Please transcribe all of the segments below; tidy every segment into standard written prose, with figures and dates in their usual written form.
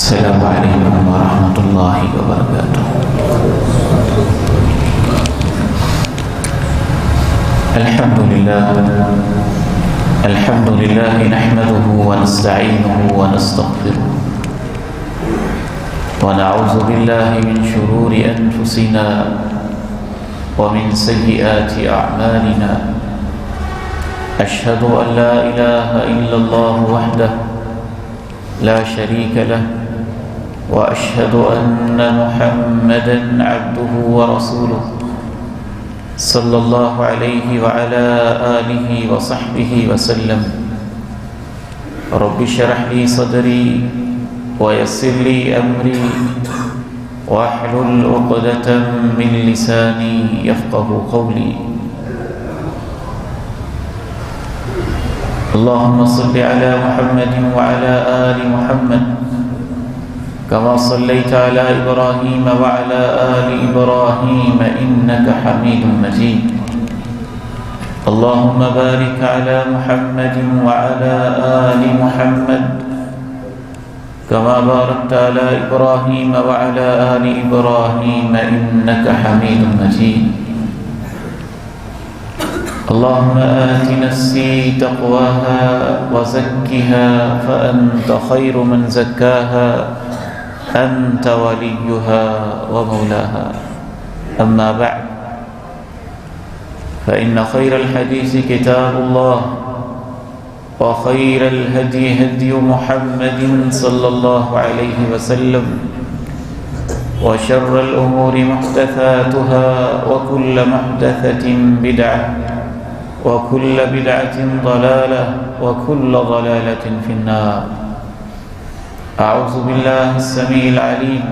السلام علیکم ورحمۃ اللہ وبرکاتہ۔ الحمد للہ نحمده ونستعینه ونستغفره ونعوذ باللہ من شرور انفسنا ومن سیئات اعمالنا، اشہد ان لا الہ الا اللہ وحدہ لا شریک لہ واشہد ان محمدا عبدہ ورسولہ صلی اللہ علیہ وعلی آلہ وصحبہ وسلم۔ رب اشرح لی صدری ویسر لی امری واحلل عقدۃ من لسانی یفقہوا قولی۔ اللهم صل على محمد وعلى آل محمد كما صليت على إبراهيم وعلى آل إبراهيم إنك حميد مجيد۔ اللهم بارك على محمد وعلى آل محمد كما باركت على إبراهيم وعلى آل إبراهيم إنك حميد مجيد۔ اللهم آت نفسي تقواها وزكها فأنت خير من زكاها أنت وليها ومولاها، أما بعد فإن خير الحديث كتاب الله وخير الهدي هدي محمد صلى الله عليه وسلم وشر الأمور محدثاتها وكل محدثة بدعة وكل بدعة ضلالة وكل ضلالة في النار۔ أعوذ بالله السميع العليم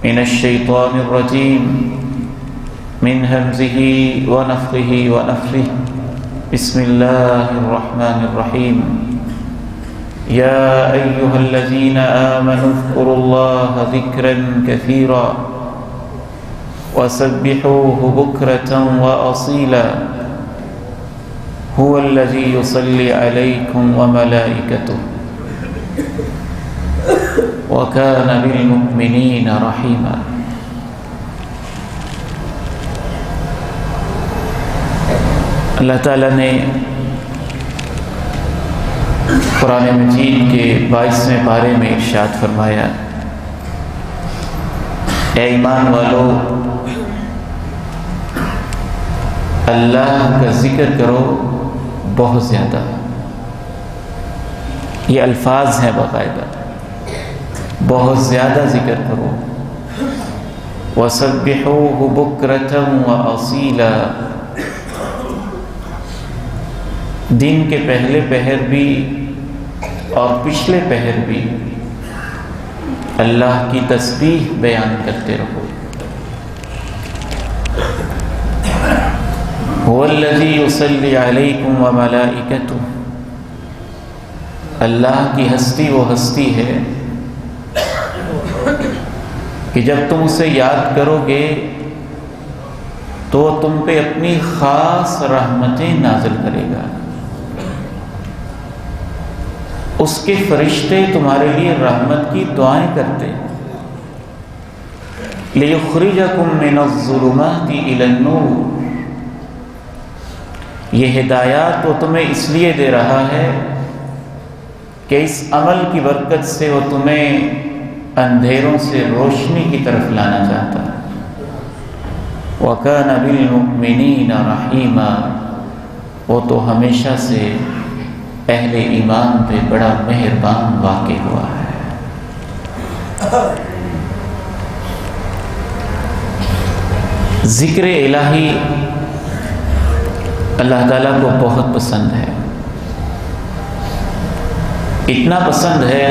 من الشيطان الرجيم من همزه ونفخه ونفثه، بسم الله الرحمن الرحيم۔ يا أيها الذين آمنوا اذكروا الله ذكرا كثيرا وسبحوه بكرة وأصيلا، هو الذي يصلي عليكم وملائكته وكان بالمؤمنين رحيما۔ اللہ تعالیٰ نے قرآن مجید کے 22ویں پارے میں ارشاد فرمایا، اے ایمان والو، اللہ کا ذکر کرو بہت زیادہ۔ یہ الفاظ ہیں باقاعدہ، بہت زیادہ ذکر کرو۔ وَسَبِّحُوهُ بُكْرَةً وَأَصِيلًا، دن کے پہلے پہر بھی اور پچھلے پہر بھی اللہ کی تسبیح بیان کرتے رہو۔ هو الذی یصلی علیکم وملائکتہ، اللہ کی ہستی وہ ہستی ہے کہ جب تم اسے یاد کرو گے تو تم پہ اپنی خاص رحمتیں نازل کرے گا۔ اس کے فرشتے تمہارے لیے رحمت کی دعائیں کرتے، لِيُخْرِجَكُم مِّنَ الظُّلُمَاتِ إِلَى النُّورِ، یہ ہدایات وہ تمہیں اس لیے دے رہا ہے کہ اس عمل کی برکت سے وہ تمہیں اندھیروں سے روشنی کی طرف لانا چاہتا ہے۔ وَكَانَ بِالْمُؤْمِنِينَ رَحِيمًا، وہ تو ہمیشہ سے اہل ایمان پہ بڑا مہربان واقع ہوا ہے۔ ذکر الہی اللہ تعالیٰ کو بہت پسند ہے، اتنا پسند ہے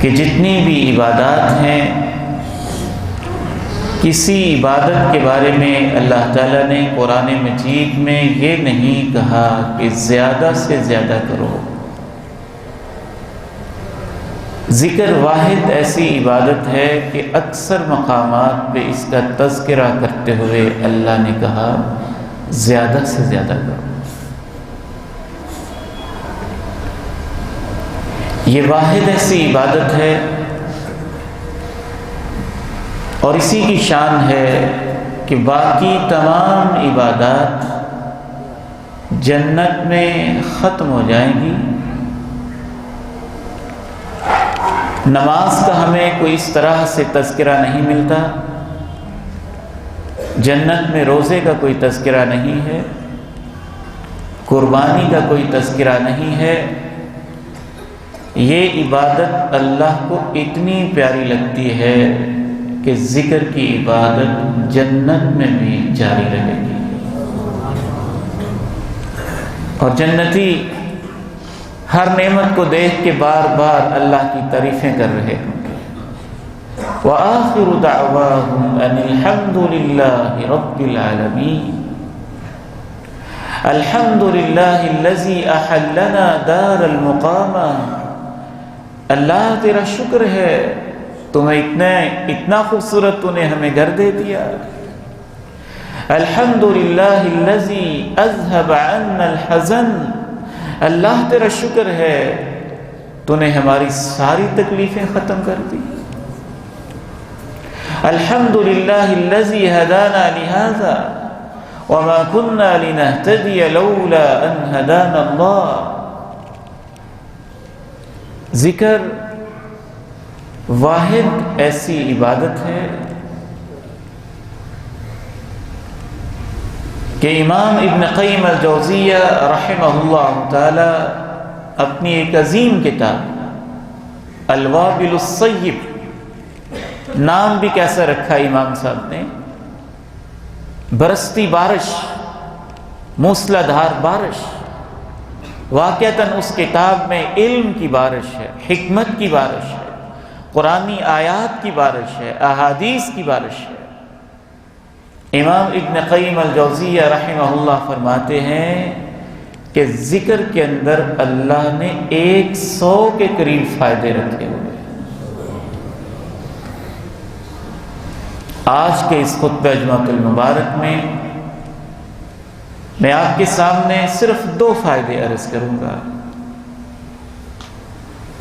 کہ جتنی بھی عبادات ہیں، کسی عبادت کے بارے میں اللہ تعالیٰ نے قرآن مجید میں یہ نہیں کہا کہ زیادہ سے زیادہ کرو۔ ذکر واحد ایسی عبادت ہے کہ اکثر مقامات پہ اس کا تذکرہ کرتے ہوئے اللہ نے کہا زیادہ سے زیادہ کرو۔ یہ واحد ایسی عبادت ہے اور اسی کی شان ہے کہ باقی تمام عبادات جنت میں ختم ہو جائیں گی۔ نماز کا ہمیں کوئی اس طرح سے تذکرہ نہیں ملتا، جنت میں روزے کا کوئی تذکرہ نہیں ہے، قربانی کا کوئی تذکرہ نہیں ہے۔ یہ عبادت اللہ کو اتنی پیاری لگتی ہے کہ ذکر کی عبادت جنت میں بھی جاری رہے گی، اور جنتی ہر نعمت کو دیکھ کے بار بار اللہ کی تعریفیں کر رہے ہوں گے۔ وَآخِرُ دَعْوَاهُمْ أَنِ الْحَمْدُ لِلَّهِ رَبِّ الْعَالَمِينَ الحمد للہ الذی احلنا دار المقامہ۔ اللہ تیرا شکر ہے، تمہیں اتنا خوبصورت تو نے ہمیں گھر دے دیا۔ الحمد للہ الذی اذهب عنا الحزن۔ اللہ تیرا شکر ہے، تو نے ہماری ساری تکلیفیں ختم کر دی۔ الحمد للہ الذی ہدانا لہذا وما كنا لنهتدي لولا ان هدانا اللہ۔ ذکر واحد ایسی عبادت ہے کہ امام ابن قیم الجوزیہ رحمہ اللہ تعالی اپنی ایک عظیم کتاب الوابل الصیب، نام بھی کیسا رکھا امام صاحب نے، برستی بارش، موسلا دھار بارش۔ واقعتاً اس کتاب میں علم کی بارش ہے، حکمت کی بارش ہے، قرآنی آیات کی بارش ہے، احادیث کی بارش ہے۔ امام ابن قیم الجوزیہ رحمہ اللہ فرماتے ہیں کہ ذکر کے اندر اللہ نے 100 کے قریب فائدے رکھے ہوئے۔ آج کے اس خطبہ جمعۃ المبارک میں آپ کے سامنے صرف 2 فائدے عرض کروں گا،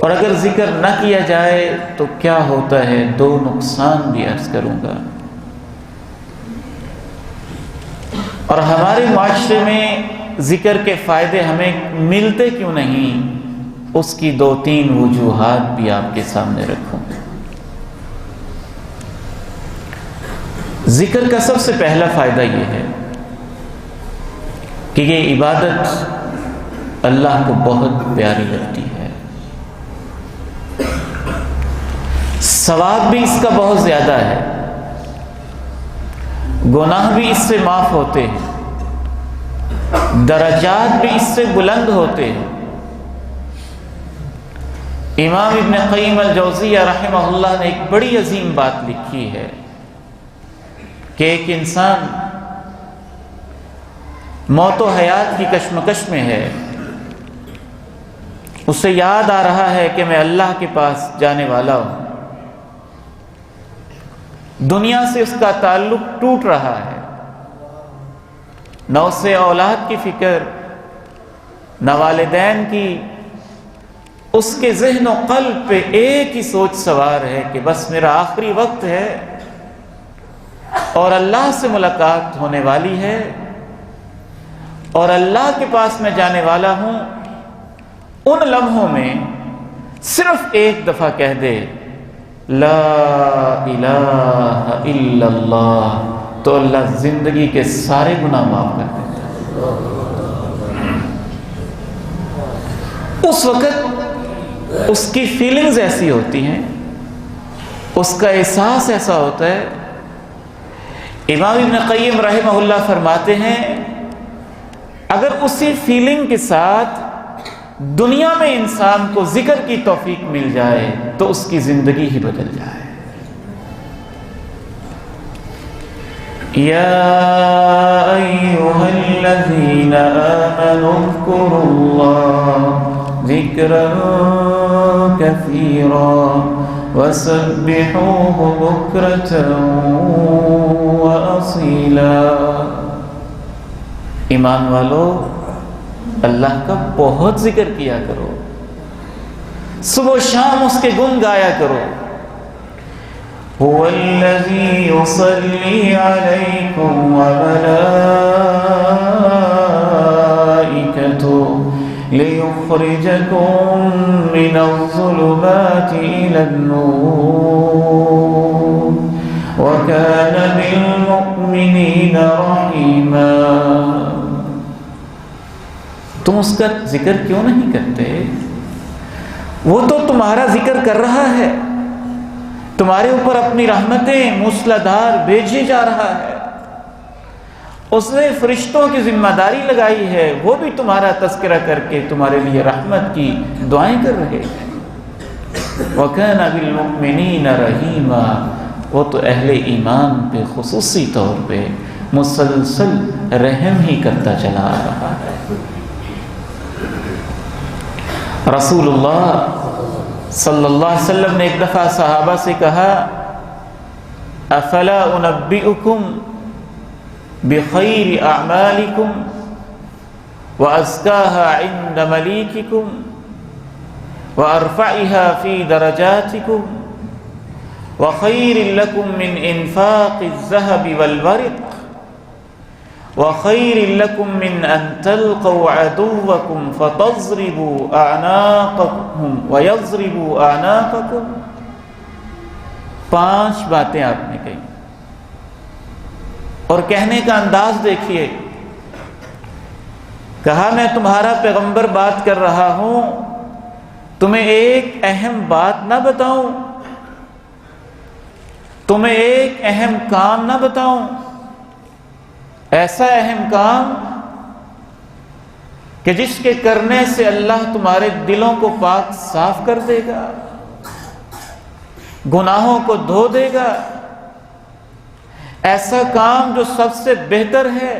اور اگر ذکر نہ کیا جائے تو کیا ہوتا ہے 2 نقصان بھی عرض کروں گا۔ اور ہمارے معاشرے میں ذکر کے فائدے ہمیں ملتے کیوں نہیں، اس کی 2-3 وجوہات بھی آپ کے سامنے رکھوں گا۔ ذکر کا سب سے پہلا فائدہ یہ ہے کہ یہ عبادت اللہ کو بہت پیاری لگتی ہے، ثواب بھی اس کا بہت زیادہ ہے، گناہ بھی اس سے معاف ہوتے ہیں، درجات بھی اس سے بلند ہوتے ہیں۔ امام ابن قیم الجوزیہ رحمہ اللہ نے ایک بڑی عظیم بات لکھی ہے کہ ایک انسان موت و حیات کی کشمکش میں ہے، اسے یاد آ رہا ہے کہ میں اللہ کے پاس جانے والا ہوں، دنیا سے اس کا تعلق ٹوٹ رہا ہے، نہ اسے اولاد کی فکر، نہ والدین کی، اس کے ذہن و قلب پہ ایک ہی سوچ سوار ہے کہ بس میرا آخری وقت ہے اور اللہ سے ملاقات ہونے والی ہے اور اللہ کے پاس میں جانے والا ہوں۔ ان لمحوں میں صرف ایک دفعہ کہہ دے لا الہ الا اللہ، تو اللہ زندگی کے سارے گناہ معاف کر دیتا ہے۔ اس وقت اس کی فیلنگز ایسی ہوتی ہیں، اس کا احساس ایسا ہوتا ہے۔ امام ابن قیم رحمہ اللہ فرماتے ہیں اگر اسی فیلنگ کے ساتھ دنیا میں انسان کو ذکر کی توفیق مل جائے تو اس کی زندگی ہی بدل جائے۔ یا ایھا الذین آمنوا اذکروا اللہ ذکرا کثیرا وسبحوہ بکرۃ وأصیلا۔ ایمان والو، اللہ کا بہت ذکر کیا کرو، صبح و شام اس کے گن گایا کرو۔ هو الذی یصلی علیکم وملائکتہ لیخرجکم من الظلمات الی النور وکان بالمؤمنین رحیما۔ تم اس کا ذکر کیوں نہیں کرتے؟ وہ تو تمہارا ذکر کر رہا ہے، تمہارے اوپر اپنی رحمتیں موسلادھار بھیجے جا رہا ہے، اس نے فرشتوں کی ذمہ داری لگائی ہے، وہ بھی تمہارا تذکرہ کر کے تمہارے لیے رحمت کی دعائیں کر رہے ہیں۔ وَكَانَ بِالْمُؤْمِنِينَ رَحِيمًا، وہ تو اہل ایمان پہ خصوصی طور پہ مسلسل رحم ہی کرتا چلا آ رہا ہے۔ رسول اللہ صلی اللہ علیہ وسلم نے ایک دفعہ صحابہ سے کہا افلا انبئکم بخیر اعمالکم وازکاها عند ملیککم وارفعها فی درجاتکم وخیر لکم من انفاق الذهب والورق وخیر لکم من ان تلقوا عدوکم فتضربوا اعناقکم ویضربوا اعناقکم۔ 5 باتیں آپ نے کہی، اور کہنے کا انداز دیکھیے۔ کہا میں تمہارا پیغمبر بات کر رہا ہوں، تمہیں ایک اہم بات نہ بتاؤں، تمہیں ایک اہم کام نہ بتاؤں، ایسا اہم کام کہ جس کے کرنے سے اللہ تمہارے دلوں کو پاک صاف کر دے گا، گناہوں کو دھو دے گا، ایسا کام جو سب سے بہتر ہے،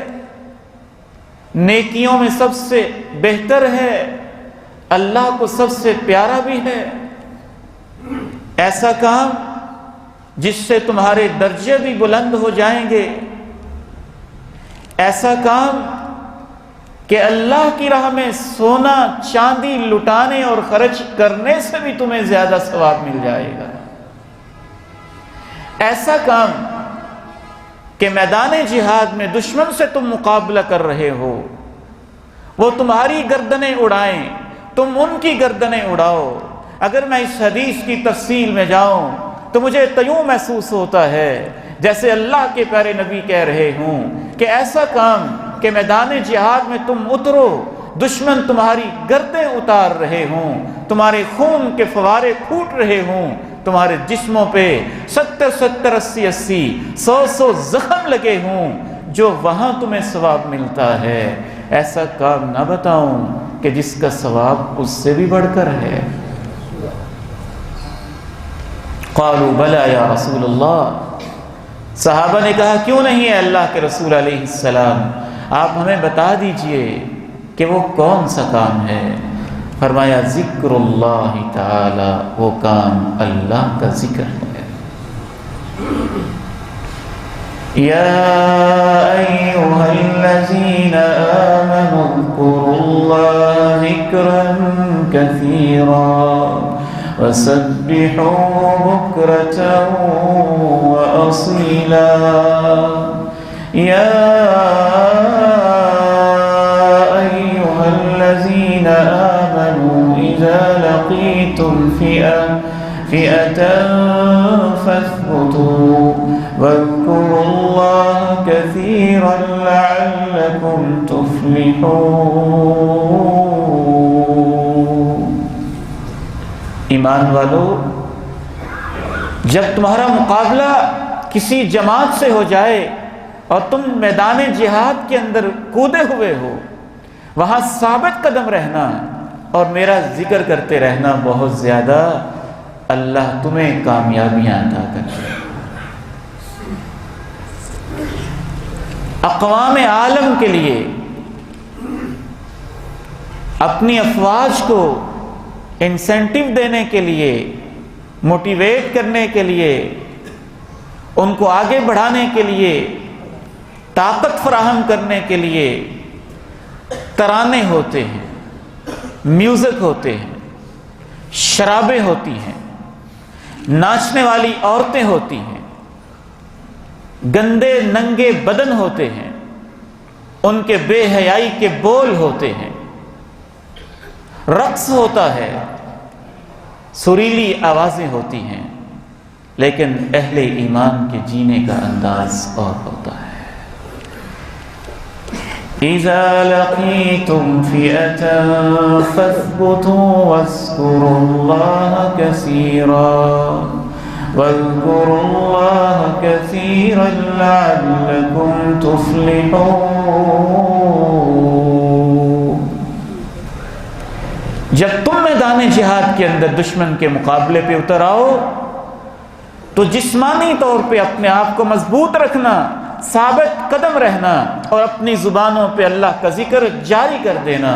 نیکیوں میں سب سے بہتر ہے، اللہ کو سب سے پیارا بھی ہے، ایسا کام جس سے تمہارے درجے بھی بلند ہو جائیں گے، ایسا کام کہ اللہ کی راہ میں سونا چاندی لٹانے اور خرچ کرنے سے بھی تمہیں زیادہ ثواب مل جائے گا، ایسا کام کہ میدان جہاد میں دشمن سے تم مقابلہ کر رہے ہو، وہ تمہاری گردنیں اڑائیں، تم ان کی گردنیں اڑاؤ۔ اگر میں اس حدیث کی تفصیل میں جاؤں تو مجھے تیوں محسوس ہوتا ہے جیسے اللہ کے پیارے نبی کہہ رہے ہوں کہ ایسا کام کہ میدان جہاد میں تم اترو، دشمن تمہاری گردیں اتار رہے ہوں، تمہارے خون کے فوارے پھوٹ رہے ہوں، تمہارے جسموں پہ 70 80 100 زخم لگے ہوں، جو وہاں تمہیں ثواب ملتا ہے، ایسا کام نہ بتاؤں کہ جس کا ثواب اس سے بھی بڑھ کر ہے۔ قالوا بلا یا رسول اللہ، صحابہ نے کہا کیوں نہیں ہے اللہ کے رسول علیہ السلام، آپ ہمیں بتا دیجئے کہ وہ کون سا کام ہے۔ فرمایا ذکر اللہ تعالی، وہ کام اللہ کا ذکر ہے۔ یا ایھا الذین آمنوا اذکروا اللہ ذکرا کثیرا وسبحوا بکرة وأصیلا۔ یا ایھا الذین آمنوا اذا لقیتم فئة فاثبتوا واذکروا اللہ کثیرا لعلکم تفلحون۔ ایمان والو، جب تمہارا مقابلہ کسی جماعت سے ہو جائے اور تم میدان جہاد کے اندر کودے ہوئے ہو، وہاں ثابت قدم رہنا اور میرا ذکر کرتے رہنا، بہت زیادہ اللہ تمہیں کامیابیاں عطا کرے۔ اقوام عالم کے لیے اپنی افواج کو انسینٹیو دینے کے لیے، موٹیویٹ کرنے کے لیے، ان کو آگے بڑھانے کے لیے، طاقت فراہم کرنے کے لیے ترانے ہوتے ہیں، میوزک ہوتے ہیں، شرابیں ہوتی ہیں، ناچنے والی عورتیں ہوتی ہیں، گندے ننگے بدن ہوتے ہیں، ان کے بے حیائی کے بول ہوتے ہیں، رقص ہوتا ہے، سریلی آوازیں ہوتی ہیں، لیکن اہل ایمان کے جینے کا انداز اور ہوتا ہے۔ اذا لقيتم فئة فاثبتوا واذكروا الله كثيرا واذكروا الله كثيرا لعلكم تفلحون۔ جب تم میدان جہاد کے اندر دشمن کے مقابلے پہ اتر آؤ تو جسمانی طور پہ اپنے آپ کو مضبوط رکھنا، ثابت قدم رہنا اور اپنی زبانوں پہ اللہ کا ذکر جاری کر دینا،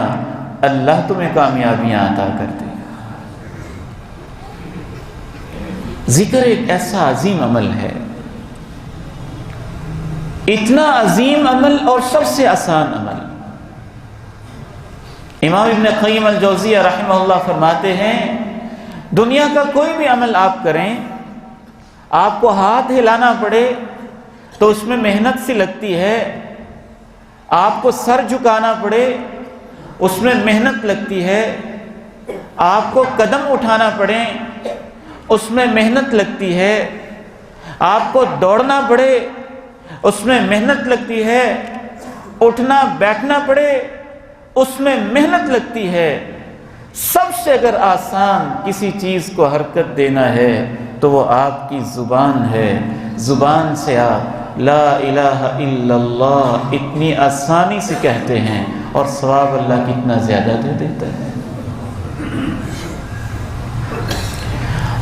اللہ تمہیں کامیابیاں عطا کر دے گا۔ ذکر ایک ایسا عظیم عمل ہے، اتنا عظیم عمل اور سب سے آسان عمل۔ امام ابن قیم الجوزیہ رحمہ اللہ فرماتے ہیں، دنیا کا کوئی بھی عمل آپ کریں، آپ کو ہاتھ ہلانا پڑے تو اس میں محنت سی لگتی ہے، آپ کو سر جھکانا پڑے اس میں محنت لگتی ہے، آپ کو قدم اٹھانا پڑے اس میں محنت لگتی ہے، آپ کو دوڑنا پڑے اس میں محنت لگتی ہے، اٹھنا بیٹھنا پڑے اس میں محنت لگتی ہے۔ سب سے اگر آسان کسی چیز کو حرکت دینا ہے تو وہ آپ کی زبان ہے۔ زبان سے آپ لا الہ الا اللہ اتنی آسانی سے کہتے ہیں اور ثواب اللہ کتنا زیادہ دے دیتا ہے۔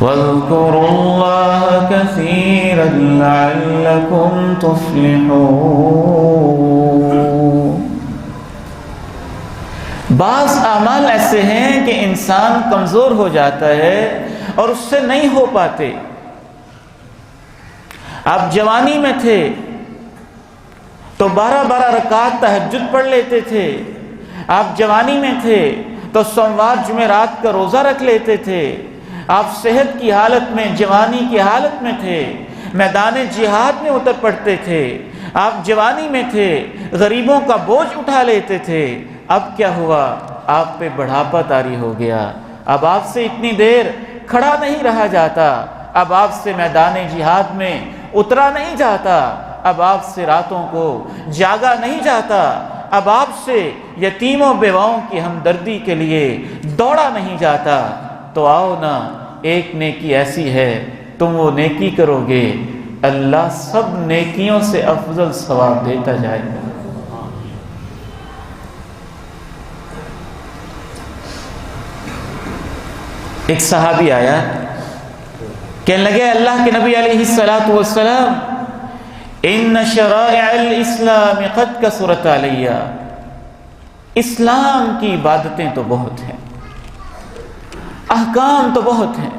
وَاذْكُرُوا اللَّهَ كَثِيرًا لَعَلَّكُمْ تُفْلِحُونَ۔ بعض اعمال ایسے ہیں کہ انسان کمزور ہو جاتا ہے اور اس سے نہیں ہو پاتے۔ آپ جوانی میں تھے تو 12 رکعت تہجد پڑھ لیتے تھے، آپ جوانی میں تھے تو سوموار جمعرات کا روزہ رکھ لیتے تھے، آپ صحت کی حالت میں جوانی کی حالت میں تھے، میدان جہاد میں اتر پڑتے تھے، آپ جوانی میں تھے غریبوں کا بوجھ اٹھا لیتے تھے۔ اب کیا ہوا؟ آپ پہ بڑھاپا طاری ہو گیا، اب آپ سے اتنی دیر کھڑا نہیں رہا جاتا، اب آپ سے میدان جہاد میں اترا نہیں جاتا، اب آپ سے راتوں کو جاگا نہیں جاتا، اب آپ سے یتیموں بیواؤں کی ہمدردی کے لیے دوڑا نہیں جاتا۔ تو آؤ نا، ایک نیکی ایسی ہے تم وہ نیکی کرو گے، اللہ سب نیکیوں سے افضل ثواب دیتا جائے گا۔ ایک صحابی آیا، کہنے لگے اللہ کے نبی علیہ الصلوۃ والسلام، ان شرائع الاسلام قد کثرت علی، اسلام کی عبادتیں تو بہت ہیں، احکام تو بہت ہیں۔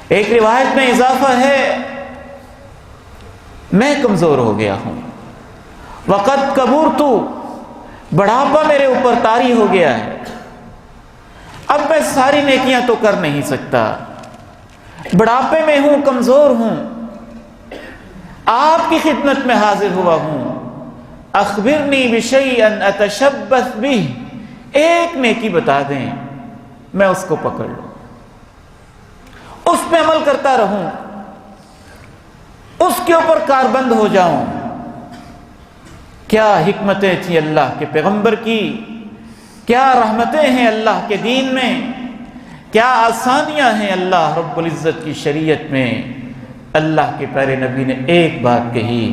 ایک روایت میں اضافہ ہے، میں کمزور ہو گیا ہوں، وقد کبرت، بڑھاپا میرے اوپر طاری ہو گیا ہے، اب میں ساری نیکیاں تو کر نہیں سکتا، بڑھاپے میں ہوں، کمزور ہوں، آپ کی خدمت میں حاضر ہوا ہوں، اخبرنی بشیء اتشبث بہ، ایک نیکی بتا دیں میں اس کو پکڑ لوں، اس پہ عمل کرتا رہوں، اس کے اوپر کاربند ہو جاؤں۔ کیا حکمتیں تھیں اللہ کے پیغمبر کی، کیا رحمتیں ہیں اللہ کے دین میں، کیا آسانیاں ہیں اللہ رب العزت کی شریعت میں۔ اللہ کے پیارے نبی نے ایک بات کہی،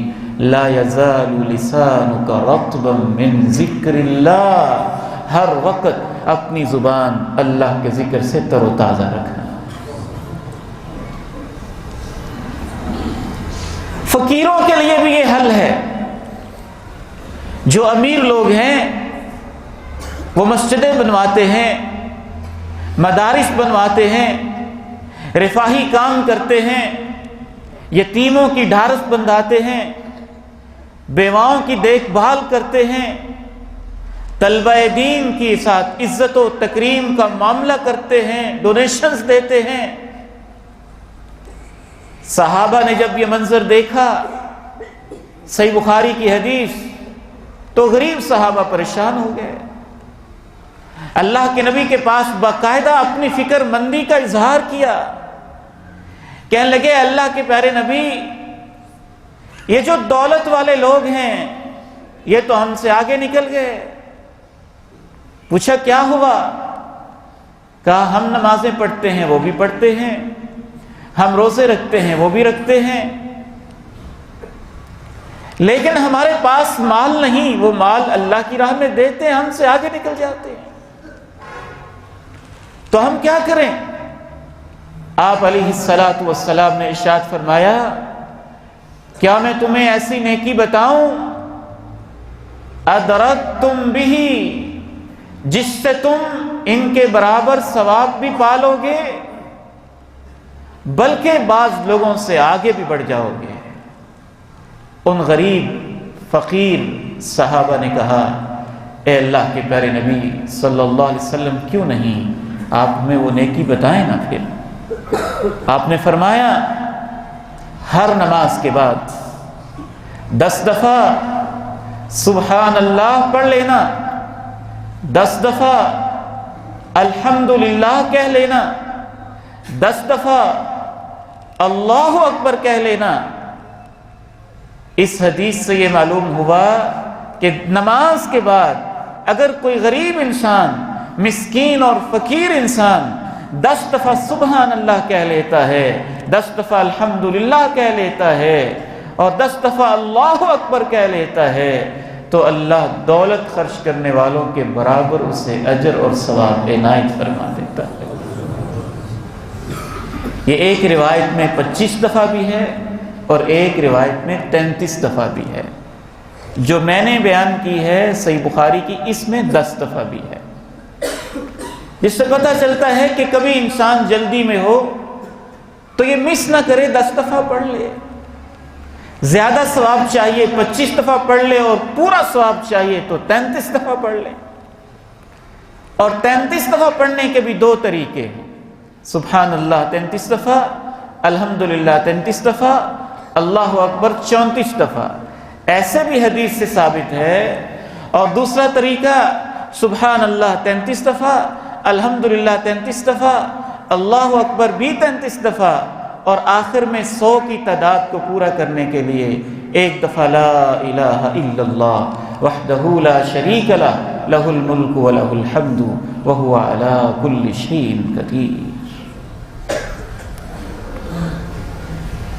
لا یزال لسانک رطبا من ذکر اللہ، ہر وقت اپنی زبان اللہ کے ذکر سے تر و تازہ رکھنا۔ فقیروں کے لیے بھی یہ حل ہے، جو امیر لوگ ہیں وہ مسجدیں بنواتے ہیں، مدارس بنواتے ہیں، رفاہی کام کرتے ہیں، یتیموں کی ڈھارس بندھاتے ہیں، بیواؤں کی دیکھ بھال کرتے ہیں، طلبہ دین کے ساتھ عزت و تکریم کا معاملہ کرتے ہیں، ڈونیشنز دیتے ہیں۔ صحابہ نے جب یہ منظر دیکھا، صحیح بخاری کی حدیث، تو غریب صحابہ پریشان ہو گئے، اللہ کے نبی کے پاس باقاعدہ اپنی فکر مندی کا اظہار کیا، کہنے لگے اللہ کے پیارے نبی، یہ جو دولت والے لوگ ہیں یہ تو ہم سے آگے نکل گئے۔ پوچھا کیا ہوا؟ کہا ہم نمازیں پڑھتے ہیں وہ بھی پڑھتے ہیں، ہم روزے رکھتے ہیں وہ بھی رکھتے ہیں، لیکن ہمارے پاس مال نہیں، وہ مال اللہ کی راہ میں دیتے ہیں، ہم سے آگے نکل جاتے ہیں، تو ہم کیا کریں؟ آپ علیہ الصلاۃ والسلام نے ارشاد فرمایا، کیا میں تمہیں ایسی نیکی بتاؤں ادرکتم بہ، جس سے تم ان کے برابر ثواب بھی پالو گے بلکہ بعض لوگوں سے آگے بھی بڑھ جاؤ گے۔ ان غریب فقیر صحابہ نے کہا، اے اللہ کے پیارے نبی صلی اللہ علیہ وسلم، کیوں نہیں آپ ہمیں وہ نیکی بتائیں نا۔ پھر آپ نے فرمایا، ہر نماز کے بعد 10 دفعہ سبحان اللہ پڑھ لینا، 10 دفعہ الحمدللہ کہہ لینا، 10 دفعہ اللہ اکبر کہہ لینا۔ اس حدیث سے یہ معلوم ہوا کہ نماز کے بعد اگر کوئی غریب انسان، مسکین اور فقیر انسان 10 دفعہ سبحان اللہ کہہ لیتا ہے، 10 دفعہ الحمدللہ کہہ لیتا ہے اور 10 دفعہ اللہ اکبر کہہ لیتا ہے، تو اللہ دولت خرچ کرنے والوں کے برابر اسے اجر اور ثواب عنایت فرما دیتا ہے۔ یہ ایک روایت میں 25 دفعہ بھی ہے اور ایک روایت میں 33 دفعہ بھی ہے، جو میں نے بیان کی ہے صحیح بخاری کی، اس میں 10 دفعہ بھی ہے، جس سے پتہ چلتا ہے کہ کبھی انسان جلدی میں ہو تو یہ مس نہ کرے، 10 دفعہ پڑھ لے۔ زیادہ ثواب چاہیے 25 دفعہ پڑھ لے، اور پورا ثواب چاہیے تو 33 دفعہ پڑھ لے۔ اور 33 دفعہ پڑھنے کے بھی 2 طریقے ہیں، سبحان اللہ 33 دفعہ، الحمدللہ 33 دفعہ، اللہ اکبر 34 دفعہ، ایسے بھی حدیث سے ثابت ہے۔ اور دوسرا طریقہ سبحان اللہ 33 دفعہ، الحمدللہ 33 دفعہ، اللہ اکبر بھی 33 دفعہ، اور آخر میں 100 کی تعداد کو پورا کرنے کے لیے 1 دفعہ لا الہ الا اللہ وحدہ لا شریک لہ لہ الملک ولہ الحمد وہو علی کل شیء قدیر۔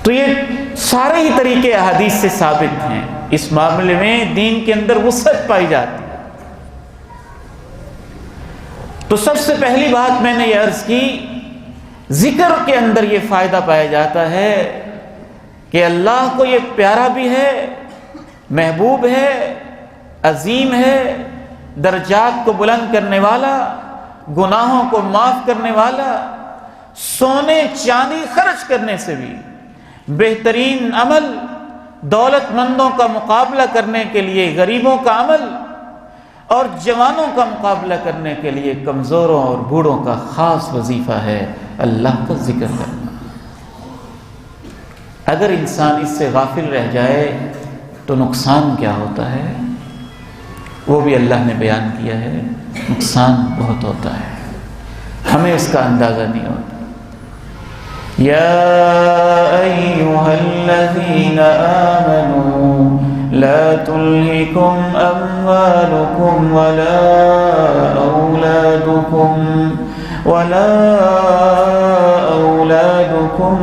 تو یہ سارے ہی طریقے احادیث سے ثابت ہیں، اس معاملے میں دین کے اندر وسعت پائی جاتی ہے۔ تو سب سے پہلی بات میں نے یہ عرض کی، ذکر کے اندر یہ فائدہ پایا جاتا ہے کہ اللہ کو یہ پیارا بھی ہے، محبوب ہے، عظیم ہے، درجات کو بلند کرنے والا، گناہوں کو معاف کرنے والا، سونے چاندی خرچ کرنے سے بھی بہترین عمل، دولت مندوں کا مقابلہ کرنے کے لیے غریبوں کا عمل، اور جوانوں کا مقابلہ کرنے کے لیے کمزوروں اور بوڑھوں کا خاص وظیفہ ہے اللہ کا ذکر کرنا۔ اگر انسان اس سے غافل رہ جائے تو نقصان کیا ہوتا ہے، وہ بھی اللہ نے بیان کیا ہے، نقصان بہت ہوتا ہے، ہمیں اس کا اندازہ نہیں ہوتا۔ یا ایھا الذین آمنوا لا تلہکم اموالکم ولا اولادکم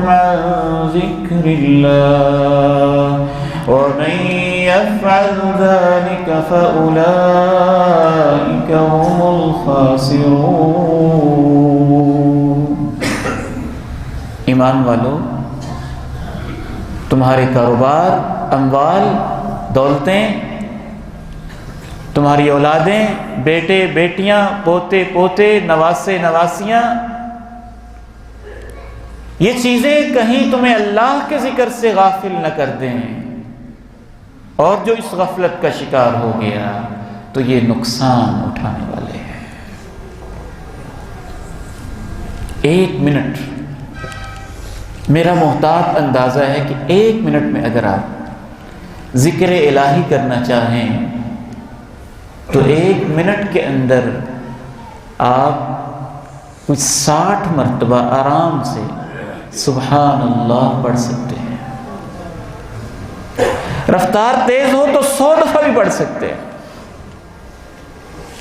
عن ذکر اللہ ومن یفعل ذلک فاولئک هم الخاسرون۔ ایمان والو، تمہارے کاروبار، اموال، دولتیں، تمہاری اولادیں، بیٹے بیٹیاں، پوتے پوتے، نواسے نواسیاں، یہ چیزیں کہیں تمہیں اللہ کے ذکر سے غافل نہ کر دیں، اور جو اس غفلت کا شکار ہو گیا تو یہ نقصان اٹھانے والے ہیں۔ 1 منٹ، میرا محتاط اندازہ ہے کہ 1 منٹ میں اگر آپ ذکر الہی کرنا چاہیں تو 1 منٹ کے اندر آپ کچھ 60 مرتبہ آرام سے سبحان اللہ پڑھ سکتے ہیں۔ رفتار تیز ہو تو 100 دفعہ بھی پڑھ سکتے ہیں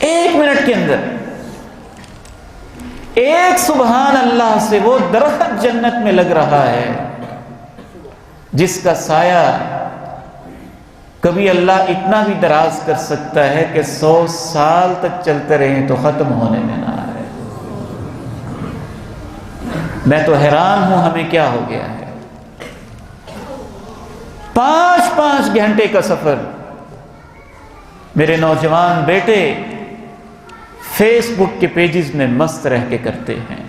1 منٹ کے اندر۔ ایک سبحان اللہ سے وہ درخت جنت میں لگ رہا ہے جس کا سایہ کبھی اللہ اتنا بھی دراز کر سکتا ہے کہ 100 سال تک چلتے رہیں تو ختم ہونے میں نہ آئے۔ میں تو حیران ہوں ہمیں کیا ہو گیا ہے۔ 5 گھنٹے کا سفر میرے نوجوان بیٹے فیس بک کے پیجز میں مست رہ کے کرتے ہیں۔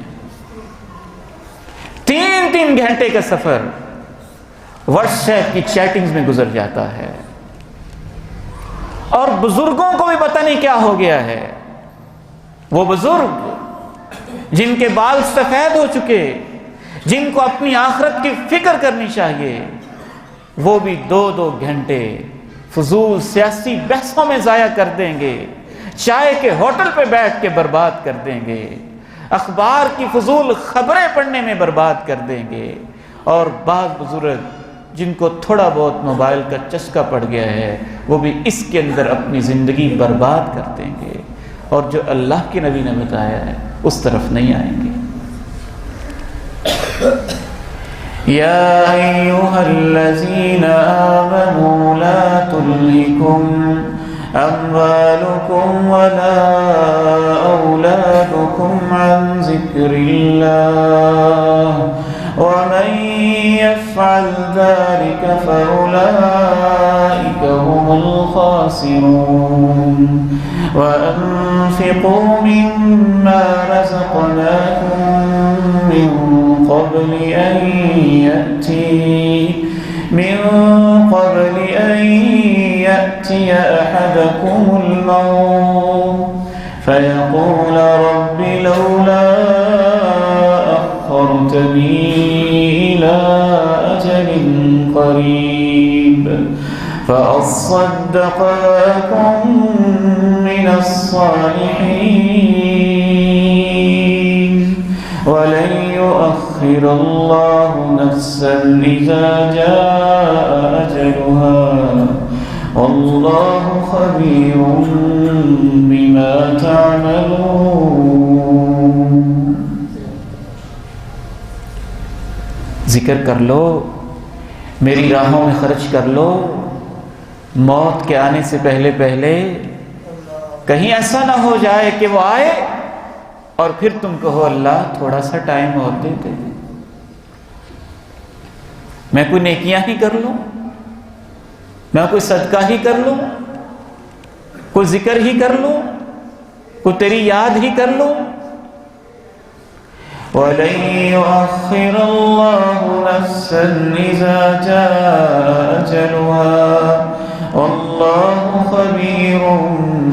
3 گھنٹے کا سفر واٹس ایپ کی چیٹنگز میں گزر جاتا ہے، اور بزرگوں کو بھی پتہ نہیں کیا ہو گیا ہے۔ وہ بزرگ جن کے بال سفید ہو چکے، جن کو اپنی آخرت کی فکر کرنی چاہیے، وہ بھی 2 گھنٹے فضول سیاسی بحثوں میں ضائع کر دیں گے، چائے کے ہوٹل پہ بیٹھ کے برباد کر دیں گے، اخبار کی فضول خبریں پڑھنے میں برباد کر دیں گے، اور بعض بزرگ جن کو تھوڑا بہت موبائل کا چسکا پڑ گیا ہے وہ بھی اس کے اندر اپنی زندگی برباد کر دیں گے، اور جو اللہ کے نبی نے بتایا ہے اس طرف نہیں آئیں گے۔ یا ایھا الذین آمنوا لا تلہکم اموالکم ولا اولادکم عن ذکر اللہ ومن يفعل ذلك فأولئك هم الخاسرون وأنفقوا مما رزقناكم من قبل أن يأتي أحدكم الموت فيقول رب لولا أخرتني إلى أجل قريب فأصدق وأكن من الصالحين ولن يؤخر الله نفسا إذا جاء أجلها والله خبير بما تعملون۔ ذکر کر لو، میری راہوں میں خرچ کر لو، موت کے آنے سے پہلے کہیں ایسا نہ ہو جائے کہ وہ آئے اور پھر تم کہو اللہ تھوڑا سا ٹائم اور دے دے، میں کوئی نیکیاں ہی کر لوں، میں کوئی صدقہ ہی کر لوں، کوئی ذکر ہی کر لوں، کوئی تیری یاد ہی کر لوں۔ وَلَن يُؤَخِّرَ اللَّهُ نَفْسًا إِذَا جَاءَ أَجَلُهَا وَاللَّهُ خَبِيرٌ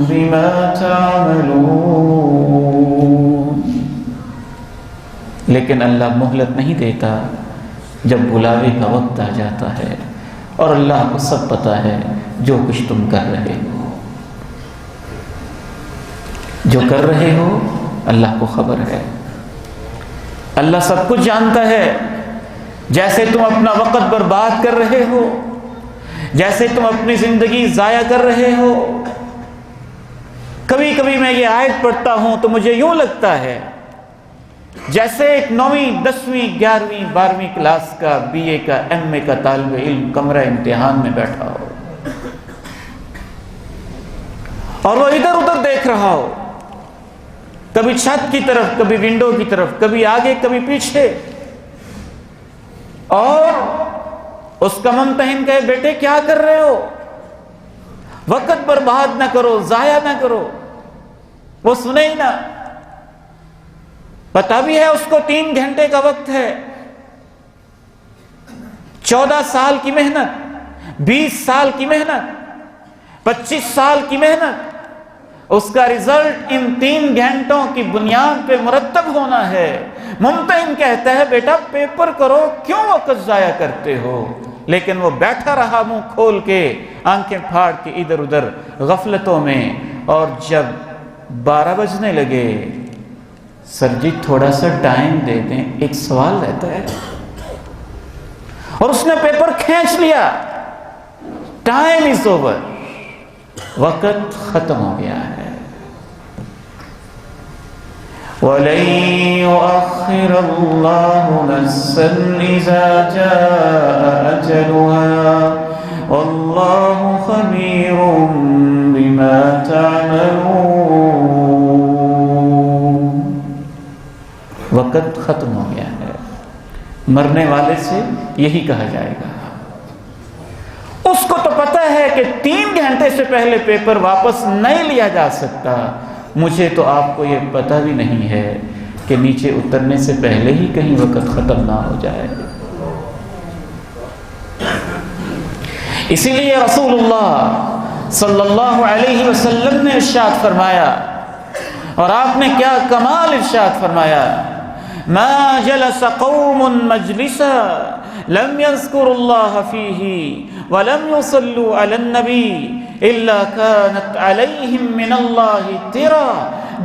بِمَا تَعْمَلُونَ۔ لیکن اللہ مہلت نہیں دیتا جب بلاوے کا وقت آ جاتا ہے، اور اللہ کو سب پتہ ہے جو کچھ تم کر رہے ہو، جو کر رہے ہو اللہ کو خبر ہے، اللہ سب کچھ جانتا ہے۔ جیسے تم اپنا وقت برباد کر رہے ہو، جیسے تم اپنی زندگی ضائع کر رہے ہو، کبھی کبھی میں یہ آیت پڑھتا ہوں تو مجھے یوں لگتا ہے جیسے ایک 9ویں 10ویں 11ویں 12ویں کلاس کا BA کا MA کا طالب علم کمرہ امتحان میں بیٹھا ہو اور وہ ادھر ادھر دیکھ رہا ہو، کبھی چھت کی طرف، کبھی ونڈو کی طرف، کبھی آگے کبھی پیچھے، اور اس کا ممتحن کہے بیٹے کیا کر رہے ہو، وقت برباد نہ کرو، ضائع نہ کرو، وہ سنے ہی نہ، پتہ بھی ہے اس کو 3 گھنٹے کا وقت ہے، 14 سال کی محنت، 20 سال کی محنت، 25 سال کی محنت، اس کا رزلٹ ان 3 گھنٹوں کی بنیاد پہ مرتب ہونا ہے۔ ممتحن کہتا ہے بیٹا پیپر کرو، کیوں وقت ضائع کرتے ہو؟ لیکن وہ بیٹھا رہا منہ کھول کے، آنکھیں پھاڑ کے ادھر ادھر غفلتوں میں۔ اور جب 12 بجنے لگے، سر جی تھوڑا سا ٹائم دے دیں، ایک سوال رہتا ہے، اور اس نے پیپر کھینچ لیا۔ ٹائم از اوور، وقت ختم ہو گیا ہے۔ وَلَن يُؤَخِّرَ اللَّهُ نَفْسًا إِذَا جَاءَ أَجَلُهَا وَاللَّهُ خَبِيرٌ بِمَا تَعْمَلُونَ۔ وقت ختم ہو گیا ہے، مرنے والے سے یہی کہا جائے گا۔ اس کو تو پتہ ہے کہ 3 گھنٹے سے پہلے پیپر واپس نہیں لیا جا سکتا، مجھے تو آپ کو یہ پتہ بھی نہیں ہے کہ نیچے اترنے سے پہلے ہی کہیں وقت ختم نہ ہو جائے۔ اسی لیے رسول اللہ صلی اللہ علیہ وسلم نے ارشاد فرمایا، اور آپ نے کیا کمال ارشاد فرمایا، ما جلس قوم مجلسا لم يذكروا الله فيه ولم يصلوا على النبي الا كانت عليهم من الله ترى۔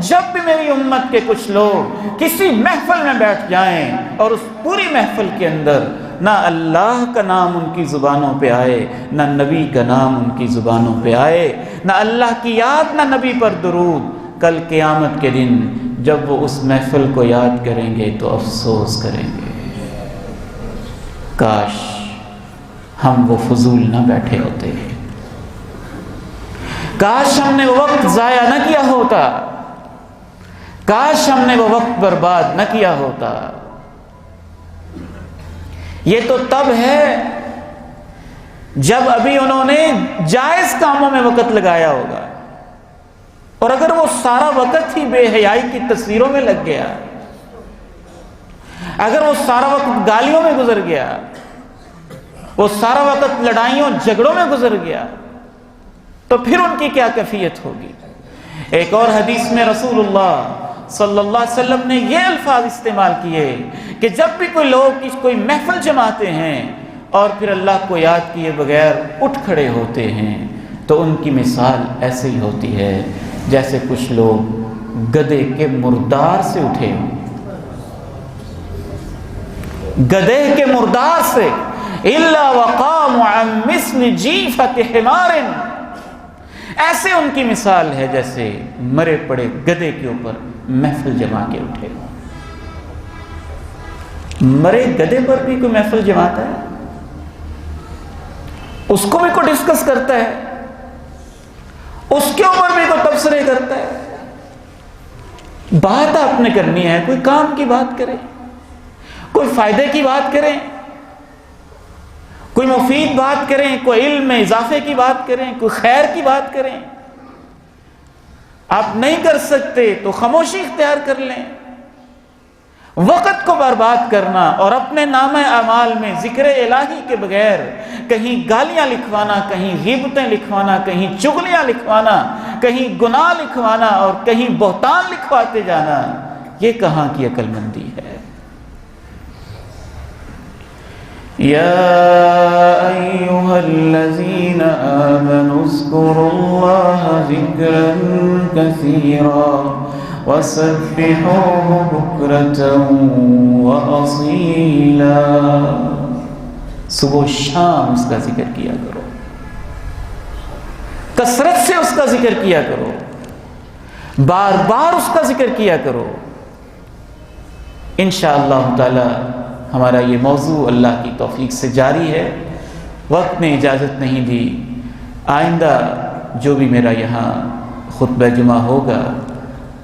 جب بھی میری امت کے کچھ لوگ کسی محفل میں بیٹھ جائیں اور اس پوری محفل کے اندر نہ اللہ کا نام ان کی زبانوں پہ آئے، نہ نبی کا نام ان کی زبانوں پہ آئے، نہ اللہ کی یاد، نہ نبی پر درود، کل قیامت کے دن جب وہ اس محفل کو یاد کریں گے تو افسوس کریں گے، کاش ہم وہ فضول نہ بیٹھے ہوتے، کاش ہم نے وہ وقت ضائع نہ کیا ہوتا، کاش ہم نے وہ وقت برباد نہ کیا ہوتا۔ یہ تو تب ہے جب ابھی انہوں نے جائز کاموں میں وقت لگایا ہوگا، اور اگر وہ سارا وقت ہی بے حیائی کی تصویروں میں لگ گیا، اگر وہ سارا وقت گالیوں میں گزر گیا، وہ سارا وقت لڑائیوں جھگڑوں میں گزر گیا، تو پھر ان کی کیا کیفیت ہوگی۔ ایک اور حدیث میں رسول اللہ صلی اللہ علیہ وسلم نے یہ الفاظ استعمال کیے کہ جب بھی کوئی لوگ کوئی محفل جماتے ہیں اور پھر اللہ کو یاد کیے بغیر اٹھ کھڑے ہوتے ہیں تو ان کی مثال ایسے ہی ہوتی ہے جیسے کچھ لوگ گدھے کے مردار سے اٹھے ہوں، گدھے کے مردار سے، الا وقام عن مثل جیفۃ حمار، ایسے ان کی مثال ہے جیسے مرے پڑے گدھے کے اوپر محفل جما کے اٹھے ہوں۔ مرے گدھے پر بھی کوئی محفل جماتا ہے؟ اس کو بھی کوئی ڈسکس کرتا ہے؟ اس کے اوپر بھی کوئی تبصرے کرتا ہے؟ بات آپ نے کرنی ہے، کوئی کام کی بات کریں، کوئی فائدے کی بات کریں، کوئی مفید بات کریں، کوئی علم میں اضافے کی بات کریں، کوئی خیر کی بات کریں۔ آپ نہیں کر سکتے تو خاموشی اختیار کر لیں۔ وقت کو برباد کرنا اور اپنے نامہ اعمال میں ذکر الہی کے بغیر کہیں گالیاں لکھوانا، کہیں غیبتیں لکھوانا، کہیں چغلیاں لکھوانا، کہیں گناہ لکھوانا اور کہیں بہتان لکھواتے جانا، یہ کہاں کی عقل مندی ہے؟ یا ایھا الذین آمنوا اذکروا اللہ ذکرا کثیرا وسبحوہ بکرۃ واصیلا۔ صبح و شام اس کا ذکر کیا کرو، کثرت سے اس کا ذکر کیا کرو، بار بار اس کا ذکر کیا کرو۔ انشاءاللہ تعالی ہمارا یہ موضوع اللہ کی توفیق سے جاری ہے، وقت نے اجازت نہیں دی۔ آئندہ جو بھی میرا یہاں خطبہ جمعہ ہوگا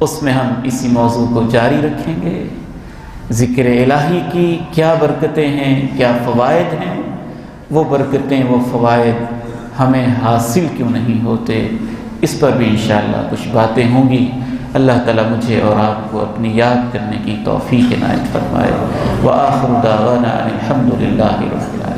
اس میں ہم اسی موضوع کو جاری رکھیں گے۔ ذکر الہی کی کیا برکتیں ہیں، کیا فوائد ہیں، وہ برکتیں، وہ فوائد ہمیں حاصل کیوں نہیں ہوتے، اس پر بھی انشاءاللہ کچھ باتیں ہوں گی۔ اللہ تعالیٰ مجھے اور آپ کو اپنی یاد کرنے کی توفیق عنایت فرمائے۔ وآخر دعوانا الحمد للہ رب العالمین۔